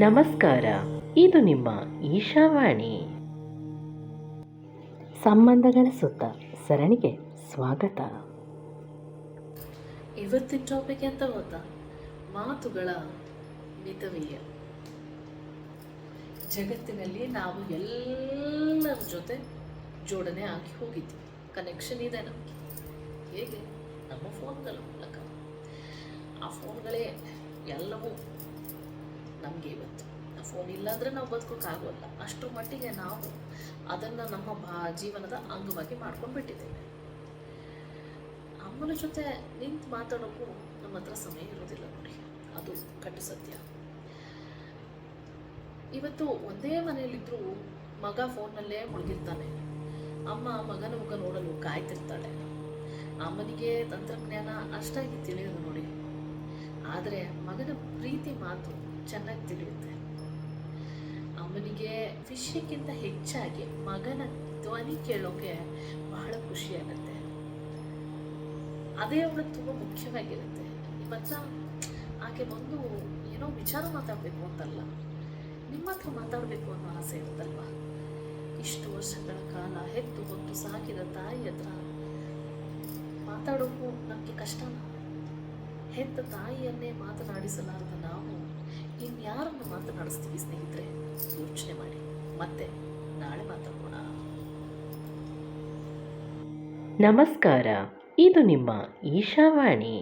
ನಮಸ್ಕಾರ, ಇದು ನಿಮ್ಮ ಈಶಾವಾಣಿ. ಸಂಬಂಧಗಳ ಸುತ್ತ ಸರಣಿಗೆ ಸ್ವಾಗತ. ಇವತ್ತಿನ ಟಾಪಿಕ್ ಅಂತ ಗೊತ್ತಾ? ಮಾತುಗಳ ಮಿತವ್ಯಯ. ಜಗತ್ತಿನಲ್ಲಿ ನಾವು ಎಲ್ಲರ ಜೊತೆ ಜೋಡಣೆ ಆಗಿ ಹೋಗಿದ್ದೀವಿ. ಕನೆಕ್ಷನ್ ಇದೆ ನಮಗೆ. ಹೇಗೆ? ನಮ್ಮ ಫೋನ್ಗಳ ಮೂಲಕ. ಆ ಫೋನ್ಗಳೇ ಎಲ್ಲವೂ ನಮಗೆ ಇವತ್ತು. ಆ ಫೋನ್ ಇಲ್ಲಾಂದರೆ ನಾವು ಬದುಕೋಕ್ಕಾಗೋಲ್ಲ. ಅಷ್ಟರ ಮಟ್ಟಿಗೆ ನಾವು ಅದನ್ನು ನಮ್ಮ ಜೀವನದ ಅಂಗವಾಗಿ ಮಾಡ್ಕೊಂಡು ಬಿಟ್ಟಿದ್ದೇವೆ. ಅಮ್ಮನ ಜೊತೆ ನಿಂತು ಮಾತಾಡೋಕ್ಕೂ ನಮ್ಮ ಹತ್ರ ಸಮಯ ಇರೋದಿಲ್ಲ ನೋಡಿ, ಅದು ಕಟ್ಟು ಸತ್ಯ. ಇವತ್ತು ಒಂದೇ ಮನೆಯಲ್ಲಿದ್ದರೂ ಮಗ ಫೋನ್ನಲ್ಲೇ ಮುಳುಗಿರ್ತಾನೆ. ಅಮ್ಮ ಮಗನ ಮುಖ ನೋಡಲು ಕಾಯ್ತಿರ್ತಾಳೆ. ಅಮ್ಮನಿಗೆ ತಂತ್ರಜ್ಞಾನ ಅಷ್ಟಾಗಿ ತಿಳಿಯೋದು ನೋಡಿ, ಆದರೆ ಮಗನ ಪ್ರೀತಿ ಮಾತು ಚೆನ್ನಾಗಿ ತಿಳಿಯುತ್ತೆ. ಅಮ್ಮನಿಗೆ ವಿಷಯಕ್ಕಿಂತ ಹೆಚ್ಚಾಗಿ ಮಗನ ಧ್ವನಿ ಕೇಳೋಕೆ ಬಹಳ ಖುಷಿಯಾಗತ್ತೆ. ಅದೇ ಅವಳಿಗೆ ತುಂಬ ಮುಖ್ಯವಾಗಿರುತ್ತೆ. ನಿಮ್ಮ ಹತ್ರ ಆಕೆ ಬಂದು ಏನೋ ವಿಚಾರ ಮಾತಾಡಬೇಕು ಅಂತಲ್ಲ, ನಿಮ್ಮ ಹತ್ರ ಮಾತಾಡಬೇಕು ಅನ್ನೋ ಆಸೆ ಇರುತ್ತಲ್ವ. ಇಷ್ಟು ವರ್ಷಗಳ ಕಾಲ ಹೆತ್ತು ಹೊತ್ತು ಸಾಕಿದ ತಾಯಿ ಹತ್ರ ಮಾತಾಡೋಕ್ಕೂ ನಮಗೆ ಕಷ್ಟನ. ಹೆತ್ತ ತಾಯಿಯನ್ನೇ ಮಾತನಾಡಿಸಲಾರದ ನಾವು ಇನ್ಯಾರನ್ನು ಮಾತನಾಡಿಸ್ತೀವಿ ಸ್ನೇಹಿತರೆ? ಯೋಚನೆ ಮಾಡಿ. ಮತ್ತೆ ನಾಳೆ ಮಾತಾಡೋಣ. ನಮಸ್ಕಾರ, ಇದು ನಿಮ್ಮ ಈಶಾವಾಣಿ.